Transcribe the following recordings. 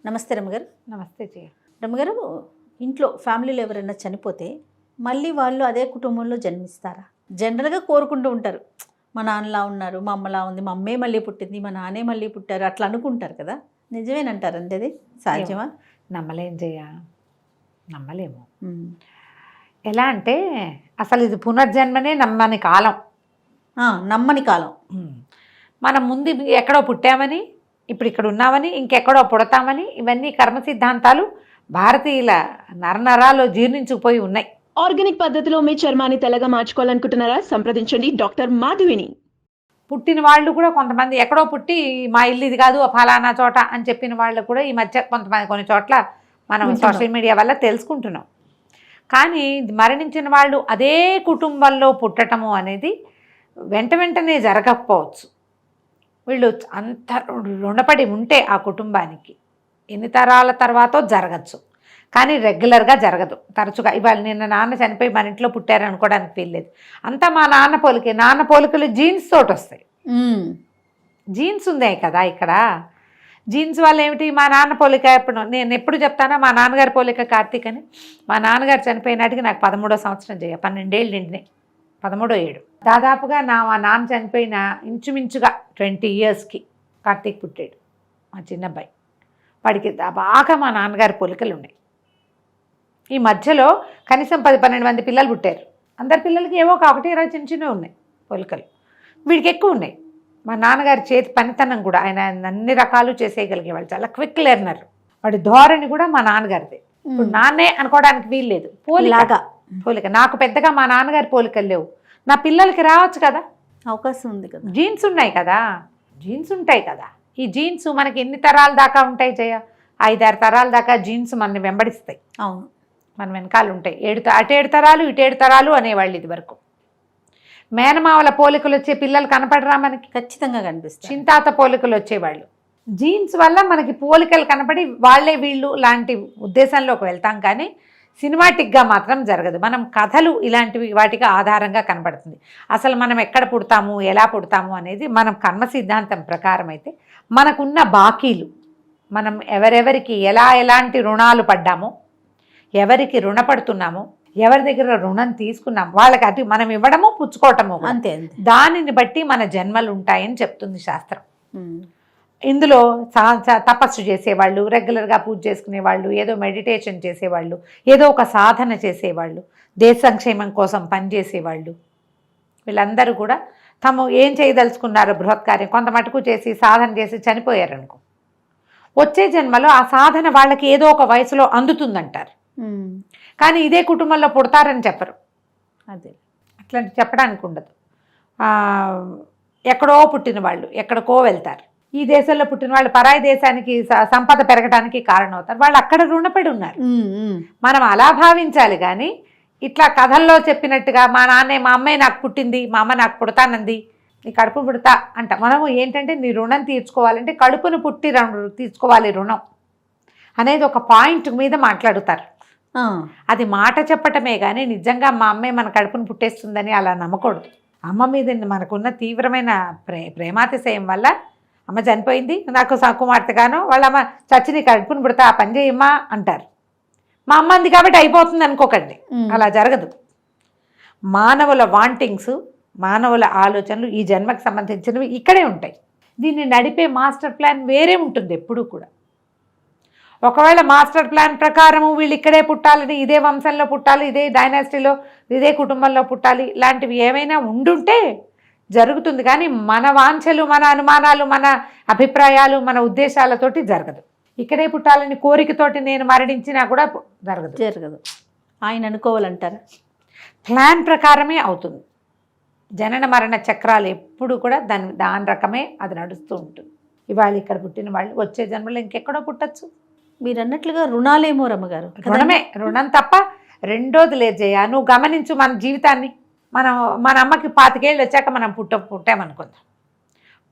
నమస్తే రమ్మగారు. నమస్తే జయ. రమ్మగారు, ఇంట్లో ఫ్యామిలీలో ఎవరైనా చనిపోతే మళ్ళీ వాళ్ళు అదే కుటుంబంలో జన్మిస్తారా? జనరల్గా కోరుకుంటూ ఉంటారు, మా నాన్నలా ఉన్నారు, మా అమ్మలా ఉంది, మా అమ్మే మళ్ళీ పుట్టింది, మా నాన్నే మళ్ళీ పుట్టారు, అట్లా అనుకుంటారు కదా. నిజమేనంటారండి అది? సాధ్యమా? నమ్మలేం జయ, నమ్మలేము. ఎలా అంటే అసలు ఇది పునర్జన్మనే నమ్మని కాలం. నమ్మని కాలం. మనం ముందు ఎక్కడో పుట్టామని, ఇప్పుడు ఇక్కడ ఉన్నామని, ఇంకెక్కడో పుడతామని, ఇవన్నీ కర్మ సిద్ధాంతాలు భారతీయుల నరనరాల్లో జీర్ణించుకుపోయి ఉన్నాయి. ఆర్గానిక్ పద్ధతిలో మీ చర్మాన్ని తెల్లగా మార్చుకోవాలనుకుంటున్నారా? సంప్రదించండి డాక్టర్ మాధవిని. పుట్టిన వాళ్ళు కూడా కొంతమంది ఎక్కడో పుట్టి మా ఇల్లు ఇది కాదు ఫలానా చోట అని చెప్పిన వాళ్ళు కూడా ఈ మధ్య కొంతమంది కొన్ని చోట్ల మనం సోషల్ మీడియా వల్ల తెలుసుకుంటున్నాం. కానీ మరణించిన వాళ్ళు అదే కుటుంబంలో పుట్టటము అనేది వెంటనే జరగకపోవచ్చు. వీళ్ళు అంత రుణపడి ఉంటే ఆ కుటుంబానికి ఎన్ని తరాల తర్వాతో జరగచ్చు, కానీ రెగ్యులర్గా జరగదు. తరచుగా ఇవాళ నిన్న నాన్న చనిపోయి మన ఇంట్లో పుట్టారు అనుకోవడానికి వీల్లేదు. అంతా మా నాన్న పోలికే. నాన్న పోలికలు జీన్స్ తోటి వస్తాయి. జీన్స్ ఉన్నాయి కదా ఇక్కడ. జీన్స్ వల్ల ఏమిటి? మా నాన్న పోలిక నేను ఎప్పుడు చెప్తానా, మా నాన్నగారి పోలిక కార్తీక్ అని. మా నాన్నగారు చనిపోయినాటికి నాకు 13వ సంవత్సరం 12 ఏళ్ళు నిండినాయి. 13వ ఏడు దాదాపుగా మా నాన్న చనిపోయిన ఇంచుమించుగా 20 ఇయర్స్కి కార్తీక్ పుట్టాడు, మా చిన్నబ్బాయి. వాడికి బాగా మా నాన్నగారి పోలికలు ఉన్నాయి. ఈ మధ్యలో కనీసం 10-12 మంది పిల్లలు పుట్టారు. అందరి పిల్లలకి ఏవో ఒక 1-20 చిన్నవి ఉన్నాయి పోలికలు. వీడికి ఎక్కువ ఉన్నాయి. మా నాన్నగారి చేతి పనితనం కూడా, ఆయన అన్ని రకాలు చేసేయగలిగేవాళ్ళు, చాలా క్విక్ లెర్నర్. వాడి ధోరణి కూడా మా నాన్నగారిదే. ఇప్పుడు నాన్నే అనుకోవడానికి వీల్లేదు. పోలిక నాకు పెద్దగా మా నాన్నగారి పోలికలు లేవు. నా పిల్లలకి రావచ్చు కదా, అవకాశం ఉంది కదా. జీన్స్ ఉన్నాయి కదా, జీన్స్ ఉంటాయి కదా. ఈ జీన్స్ మనకి ఎన్ని తరాల దాకా ఉంటాయి జయ? 5-6 తరాల దాకా జీన్స్ మనని వెంబడిస్తాయి. అవును, మన వెనకాల ఉంటాయి. 7 తరాలు ఇటు 7 తరాలు అనేవాళ్ళు ఇది వరకు. మేనమావల పోలికలు వచ్చే పిల్లలు కనపడరా మనకి? ఖచ్చితంగా కనిపిస్తుంది. చింతాత పోలికలు వచ్చేవాళ్ళు. జీన్స్ వల్ల మనకి పోలికలు కనపడి వాళ్ళే వీళ్ళు లాంటి ఉద్దేశంలోకి వెళ్తాం, కానీ సినిమాటిక్గా మాత్రం జరగదు. మనం కథలు ఇలాంటివి వాటికి ఆధారంగా కనబడుతుంది. అసలు మనం ఎక్కడ పుడతాము, ఎలా పుడతాము అనేది మనం కర్మ సిద్ధాంతం ప్రకారం అయితే మనకున్న బాకీలు, మనం ఎవరెవరికి ఎలాంటి రుణాలు పడ్డామో, ఎవరికి రుణపడుతున్నామో, ఎవరి దగ్గర రుణం తీసుకున్నాం, వాళ్ళకి అటు మనం ఇవ్వడము పుచ్చుకోవటము అంతే. దానిని బట్టి మన జన్మలు ఉంటాయని చెప్తుంది శాస్త్రం. ఇందులో తపస్సు చేసేవాళ్ళు, రెగ్యులర్గా పూజ చేసుకునేవాళ్ళు, ఏదో మెడిటేషన్ చేసేవాళ్ళు, ఏదో ఒక సాధన చేసేవాళ్ళు, దేశ సంక్షేమం కోసం పనిచేసేవాళ్ళు, వీళ్ళందరూ కూడా తాము ఏం చేయదలుచుకున్నారో బృహత్కార్యం కొంత మటుకు చేసి సాధన చేసి చనిపోయారనుకో, వచ్చే జన్మలో ఆ సాధన వాళ్ళకి ఏదో ఒక వయసులో అందుతుందంటారు. కానీ ఇదే కుటుంబంలో పుడతారని చెప్పరు. అదే అట్లాంటి చెప్పడానికి ఉండదు. ఎక్కడో పుట్టిన వాళ్ళు ఎక్కడికో వెళ్తారు. ఈ దేశంలో పుట్టిన వాళ్ళు పరాయి దేశానికి సంపద పెరగడానికి కారణం అవుతారు. వాళ్ళు అక్కడ రుణపడి ఉన్నారు. మనం అలా భావించాలి, కానీ ఇట్లా కథల్లో చెప్పినట్టుగా మా అమ్మాయి నాకు పుట్టింది, మా అమ్మ నాకు పుడతానంది, నీ కడుపు పుడతా అంట. మనము ఏంటంటే నీ రుణం తీర్చుకోవాలంటే కడుపును పుట్టి తీర్చుకోవాలి రుణం అనేది ఒక పాయింట్ మీద మాట్లాడుతారు. అది మాట చెప్పటమే కానీ నిజంగా మా అమ్మాయి మన కడుపును పుట్టేస్తుందని అలా నమ్మకూడదు. అమ్మ మీద మనకున్న తీవ్రమైన ప్రేమాతిశయం వల్ల అమ్మ చనిపోయింది, నాకు కుమార్తెగానో వాళ్ళ అమ్మ చచ్చి నీ కడుపును పుడతా ఆ పని చేయమ్మా అంటారు. మా అమ్మ అంది కాబట్టి అయిపోతుంది అనుకోకండి, అలా జరగదు. మానవుల వాంటింగ్స్, మానవుల ఆలోచనలు ఈ జన్మకు సంబంధించినవి ఇక్కడే ఉంటాయి. దీన్ని నడిపే మాస్టర్ ప్లాన్ వేరే ఉంటుంది ఎప్పుడూ కూడా. ఒకవేళ మాస్టర్ ప్లాన్ ప్రకారము వీళ్ళు ఇక్కడే పుట్టాలని, ఇదే వంశంలో పుట్టాలి, ఇదే డైనాసిటీలో, ఇదే కుటుంబంలో పుట్టాలి, ఇలాంటివి ఏమైనా ఉండుంటే జరుగుతుంది. కానీ మన వాంఛలు, మన అనుమానాలు, మన అభిప్రాయాలు, మన ఉద్దేశాలతోటి జరగదు. ఇక్కడే పుట్టాలని కోరికతోటి నేను మరణించినా కూడా జరగదు. ఆయన అనుకోవాలంటారా? ప్లాన్ ప్రకారమే అవుతుంది. జనన మరణ చక్రాలు ఎప్పుడు కూడా దాని రకమే అది నడుస్తూ ఉంటుంది. ఇవాళ ఇక్కడ పుట్టిన వాళ్ళు వచ్చే జన్మలో ఇంకెక్కడో పుట్టచ్చు. మీరు అన్నట్లుగా రుణాలేమో రమ్మగారు. రుణమే, రుణం తప్ప రెండోది లేదు జయ. నువ్వు గమనించు మన జీవితాన్ని. మన అమ్మకి 25 ఏళ్ళు వచ్చాక మనం పుట్టామనుకుందాం.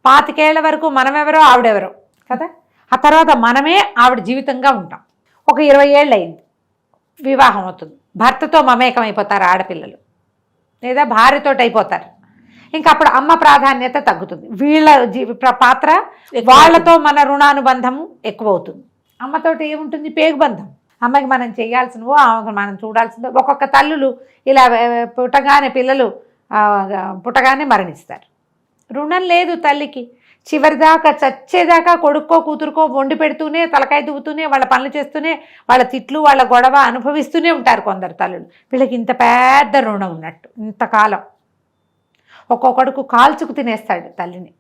25 ఏళ్ల వరకు మనమెవరో ఆవిడెవరో కదా. ఆ తర్వాత మనమే ఆవిడ జీవితంగా ఉంటాం. ఒక 20 ఏళ్ళు అయింది, వివాహం అవుతుంది, భర్తతో మమేకం అయిపోతారు ఆడపిల్లలు, లేదా భార్యతోటి అయిపోతారు. ఇంకా అప్పుడు అమ్మ ప్రాధాన్యత తగ్గుతుంది. వీళ్ళ పాత్ర, వాళ్ళతో మన రుణానుబంధము ఎక్కువ అవుతుంది. అమ్మతోటి ఏముంటుంది పేగుబంధం. అమ్మకి మనం చేయాల్సినవో ఆమెకు మనం చూడాల్సిందో. ఒక్కొక్క తల్లులు ఇలా పుట్టగానే పిల్లలు పుట్టగానే మరణిస్తారు. రుణం లేదు తల్లికి. చివరిదాకా చచ్చేదాకా కొడుక్కో కూతురుకో వండి పెడుతూనే తలకాయ దువ్వుతూనే వాళ్ళ పనులు చేస్తూనే వాళ్ళ తిట్లు వాళ్ళ గొడవ అనుభవిస్తూనే ఉంటారు కొందరు తల్లులు. వీళ్ళకి ఇంత పెద్ద రుణం ఉన్నట్టు ఇంతకాలం. ఒక్కొక్కడుకు కాల్చుకు తినేస్తాడు తల్లిని.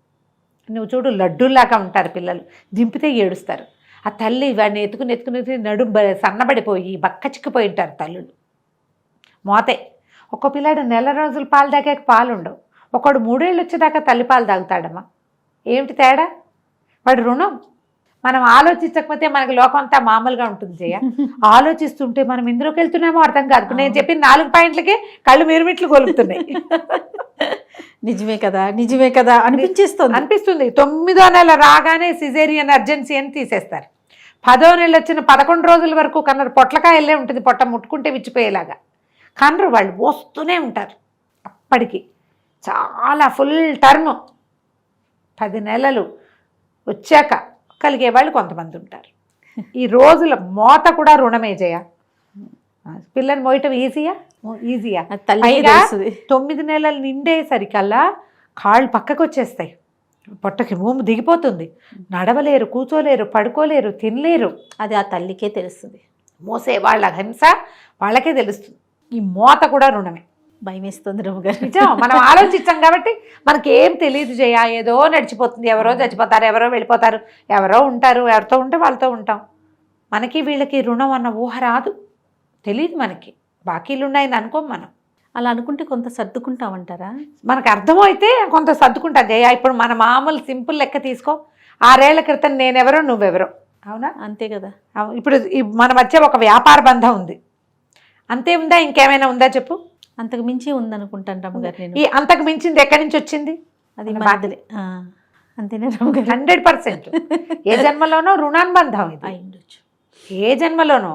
నువ్వు చూడు లడ్డూల్లాగా ఉంటారు పిల్లలు, దింపితే ఏడుస్తారు. ఆ తల్లి వాడిని ఎత్తుకుని నడుము సన్నబడిపోయి బక్క చిక్కిపోయి ఉంటారు తల్లులు. మోతే. ఒక్కో పిల్లాడు నెల రోజులు పాలు తాగాక పాలు ఉండవు. ఒకడు 3 ఏళ్ళు వచ్చేదాకా తల్లి పాలు తాగుతాడమ్మా. ఏమిటి తేడా? వాడు రుణం. మనం ఆలోచించకపోతే మనకి లోకం అంతా మామూలుగా ఉంటుంది జయ. ఆలోచిస్తుంటే మనం ఎందులోకి వెళ్తున్నామో అర్థం కాదు. నేను చెప్పిన 4 పాయింట్లకే కళ్ళు మిరుమిట్లు కొలుపుతున్నాయి. నిజమే కదా అనిపిస్తుంది. 9వ నెల రాగానే సిజేరియన్ అర్జెన్సీ అని తీసేస్తారు. 10వ నెల వచ్చిన 11 రోజుల వరకు కన్నారు పొట్లకాయలే ఉంటుంది, పొట్ట ముట్టుకుంటే విచ్చిపోయేలాగా కన్నరు. వాళ్ళు వస్తూనే ఉంటారు. అప్పటికి చాలా ఫుల్ టర్మ్ 10 నెలలు వచ్చాక కలిగే వాళ్ళు కొంతమంది ఉంటారు. ఈ రోజుల మోత కూడా రుణమే జయ. పిల్లని మోయటం ఈజీయా? 9 నెలలు నిండేసరికల్లా కాళ్ళు పక్కకు వచ్చేస్తాయి, పొట్టకి మూము దిగిపోతుంది, నడవలేరు, కూర్చోలేరు, పడుకోలేరు, తినలేరు. అది ఆ తల్లికే తెలుస్తుంది. మోసే వాళ్ళ హింస వాళ్ళకే తెలుస్తుంది. ఈ మోత కూడా రుణమే. భయం వేస్తుంది రమ్మగారు. నిజం. మనం ఆలోచించాం కాబట్టి మనకి ఏం తెలియదు జయ. ఏదో నడిచిపోతుంది. ఎవరో చచ్చిపోతారు, ఎవరో వెళ్ళిపోతారు, ఎవరో ఉంటారు, ఎవరితో ఉంటే వాళ్ళతో ఉంటాం. మనకి వీళ్ళకి రుణం అన్న ఊహ రాదు, తెలియదు మనకి. బాకీలు ఉన్నాయని అనుకోం మనం. అలా అనుకుంటే కొంత సర్దుకుంటామంటారా? మనకు అర్థమైతే కొంత సర్దుకుంటా జయ. ఇప్పుడు మన మామూలు సింపుల్ లెక్క తీసుకో. 6 ఏళ్ల క్రితం నేనెవరో నువ్వెవరో, అవునా? అంతే కదా. ఇప్పుడు మన మధ్య ఒక వ్యాపార బంధం ఉంది, అంతే ఉందా? ఇంకేమైనా ఉందా చెప్పు? అంతకు మించి ఉందనుకుంటాను రమ్మగారు. నేను ఈ అంతకు మించింది ఎక్కడి నుంచి వచ్చింది? అది బాధలే. అంతేనా రమ్మగారు? 100%. ఏ జన్మలోనో రుణానుబంధం ఇది అయి ఉండొచ్చు. ఏ జన్మలోనో.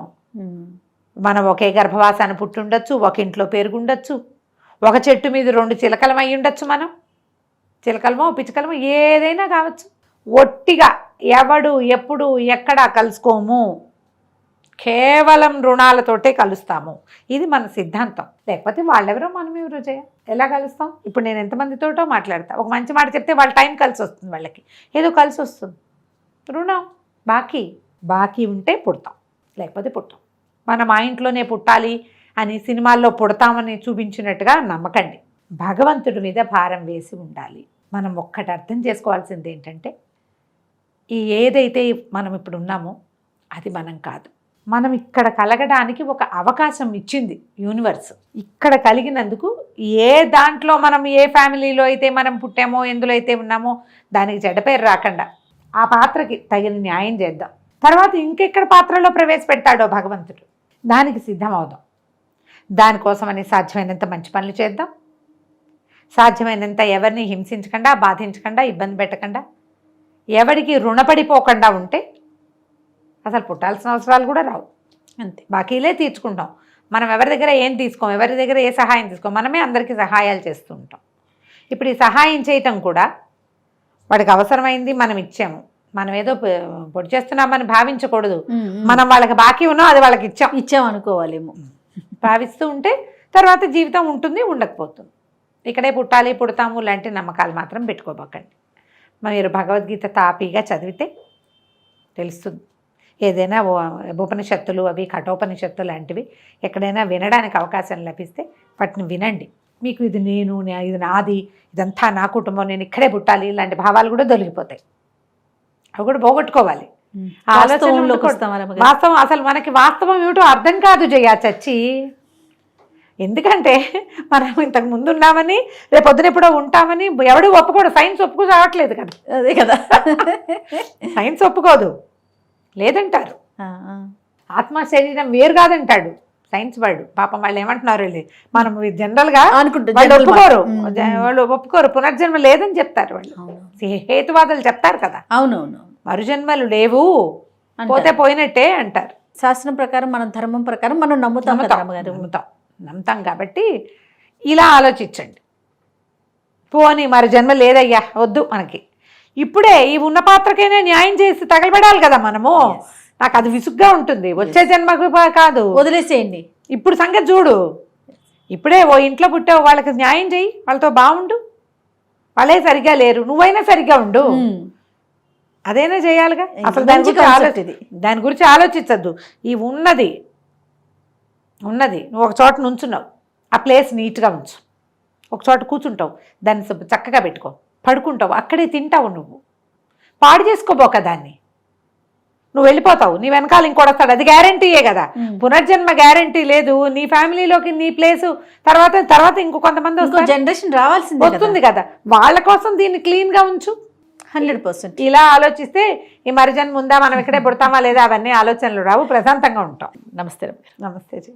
మనం ఒకే గర్భవాసాన్ని పుట్టుండొచ్చు, ఒక ఇంట్లో పెరుగుండొచ్చు, ఒక చెట్టు మీద 2 చిలకలం అయి ఉండొచ్చు. మనం చిలకలమో పిచ్చుకలమో ఏదైనా కావచ్చు. ఒట్టిగా ఎవడు ఎప్పుడు ఎక్కడ కలుసుకోము, కేవలం రుణాలతోటే కలుస్తాము. ఇది మన సిద్ధాంతం. లేకపోతే వాళ్ళెవరో మనమెవరో జయ. ఎలా కలుస్తాం? ఇప్పుడు నేను ఎంతమందితోటో మాట్లాడతా, ఒక మంచి మాట చెప్తే వాళ్ళ టైం కలిసి వస్తుంది, వాళ్ళకి ఏదో కలిసి వస్తుంది. రుణం బాకీ ఉంటే పుడతాం, లేకపోతే పుట్టాం. మనం ఆ ఇంట్లోనే పుట్టాలి అని సినిమాల్లో పుడతామని చూపించినట్టుగా నమ్మకండి. భగవంతుడి మీద భారం వేసి ఉండాలి. మనం ఒక్కటి అర్థం చేసుకోవాల్సింది ఏంటంటే, ఈ ఏదైతే మనం ఇప్పుడు ఉన్నామో అది మనం కాదు. మనం ఇక్కడ కలగడానికి ఒక అవకాశం ఇచ్చింది యూనివర్స్. ఇక్కడ కలిగినందుకు ఏ దాంట్లో మనం ఏ ఫ్యామిలీలో అయితే మనం పుట్టామో, ఎందులో అయితే ఉన్నామో దానికి చెడ్డ పేరు రాకుండా ఆ పాత్రకి తగిన న్యాయం చేద్దాం. తర్వాత ఇంకెక్కడ పాత్రలో ప్రవేశపెడతాడో భగవంతుడు, దానికి సిద్ధం అవుదాం. దానికోసమని సాధ్యమైనంత మంచి పనులు చేద్దాం. సాధ్యమైనంత ఎవరిని హింసించకుండా, బాధించకుండా, ఇబ్బంది పెట్టకుండా, ఎవరికి రుణపడిపోకుండా ఉంటే అసలు పుట్టాల్సిన అవసరాలు కూడా రావు. అంతే. బాకీలే తీర్చుకుంటాం. మనం ఎవరి దగ్గర ఏం తీసుకోం, ఎవరి దగ్గర ఏ సహాయం తీసుకోం. మనమే అందరికీ సహాయాలు చేస్తూ ఉంటాం. ఇప్పుడు ఈ సహాయం చేయటం కూడా వాడికి అవసరమైంది, మనం ఇచ్చాము. మనం ఏదో పొడి చేస్తున్నామని భావించకూడదు. మనం వాళ్ళకి బాకీ ఉన్నాం, అది వాళ్ళకి ఇచ్చాం అనుకోవాలేమో. భావిస్తూ ఉంటే తర్వాత జీవితం ఉంటుంది, ఉండకపోతుంది. ఇక్కడే పుట్టాలి, పుడతాము లాంటి నమ్మకాలు మాత్రం పెట్టుకోబోకండి. మీరు భగవద్గీత తాపీగా చదివితే తెలుస్తుంది. ఏదైనా ఉపనిషత్తులు అవి కఠోపనిషత్తు లాంటివి ఎక్కడైనా వినడానికి అవకాశం లభిస్తే వాటిని వినండి. మీకు ఇది ఇది నాది, ఇదంతా నా కుటుంబం, నేను ఇక్కడే పుట్టాలి ఇలాంటి భావాలు కూడా దొరికిపోతాయి. అవి కూడా పోగొట్టుకోవాలి. వాస్తవం అసలు మనకి వాస్తవం ఏమిటో అర్థం కాదు జయ చచ్చి. ఎందుకంటే మనం ఇంతకు ముందు ఉన్నామని, రేపు పొద్దున ఎప్పుడో ఉంటామని ఎవడు ఒప్పుకోడు. సైన్స్ ఒప్పుకో రావట్లేదు కదా. అదే కదా, సైన్స్ ఒప్పుకోదు, లేదంటారు. ఆత్మ శరీరం వేరు కాదంటాడు సైన్స్ వాడు. పాపం వాళ్ళు ఏమంటున్నారు, మనం జనరల్గా వాళ్ళు ఒప్పుకోరు. పునర్జన్మ లేదని చెప్తారు వాళ్ళు. హేతువాదులు చెప్తారు కదా. అవునవును, మరుజన్మలు లేవు, పోతే పోయినట్టే అంటారు. శాస్త్రం ప్రకారం, మన ధర్మం ప్రకారం మనం నమ్ముతాం కాబట్టి ఇలా ఆలోచించండి. పోనీ మరి జన్మ లేదయ్యా, వద్దు మనకి. ఇప్పుడే ఈ ఉన్న పాత్రకైనా న్యాయం చేసి తగలబెడాలి కదా మనము. నాకు అది విసుగ్గా ఉంటుంది. వచ్చే జన్మకు కాదు, వదిలేసేయండి. ఇప్పుడు సంగతి చూడు. ఇప్పుడే ఓ ఇంట్లో పుట్టావు, వాళ్ళకి న్యాయం చెయ్యి, వాళ్ళతో బాగుండు. వాళ్ళే సరిగ్గా లేరు, నువ్వైనా సరిగ్గా ఉండు. అదేనా చేయాలిగా. అసలు దాని గురించి ఆలోచించద్దు. ఈ ఉన్నది నువ్వు ఒక చోట నుంచున్నావు, ఆ ప్లేస్ నీట్గా ఉంచు. ఒక చోట కూర్చుంటావు, దాన్ని చక్కగా పెట్టుకో. పడుకుంటావు, అక్కడే తింటావు. నువ్వు పాడు చేసుకోబోక దాన్ని. నువ్వు వెళ్ళిపోతావు, నీ వెనకాల ఇంకోటి వస్తాడు, అది గ్యారంటీయే కదా. పునర్జన్మ గ్యారంటీ లేదు. నీ ఫ్యామిలీలోకి నీ ప్లేసు తర్వాత ఇంకో కొంతమంది జనరేషన్ రావాల్సింది వస్తుంది కదా, వాళ్ళ కోసం దీన్ని క్లీన్గా ఉంచు. 100%. ఇలా ఆలోచిస్తే ఈ మరిజన్మ ఉందా, మనం ఇక్కడే పుడతామా లేదా, అవన్నీ ఆలోచనలు రావు. ప్రశాంతంగా ఉంటాం. నమస్తే. నమస్తే జీ.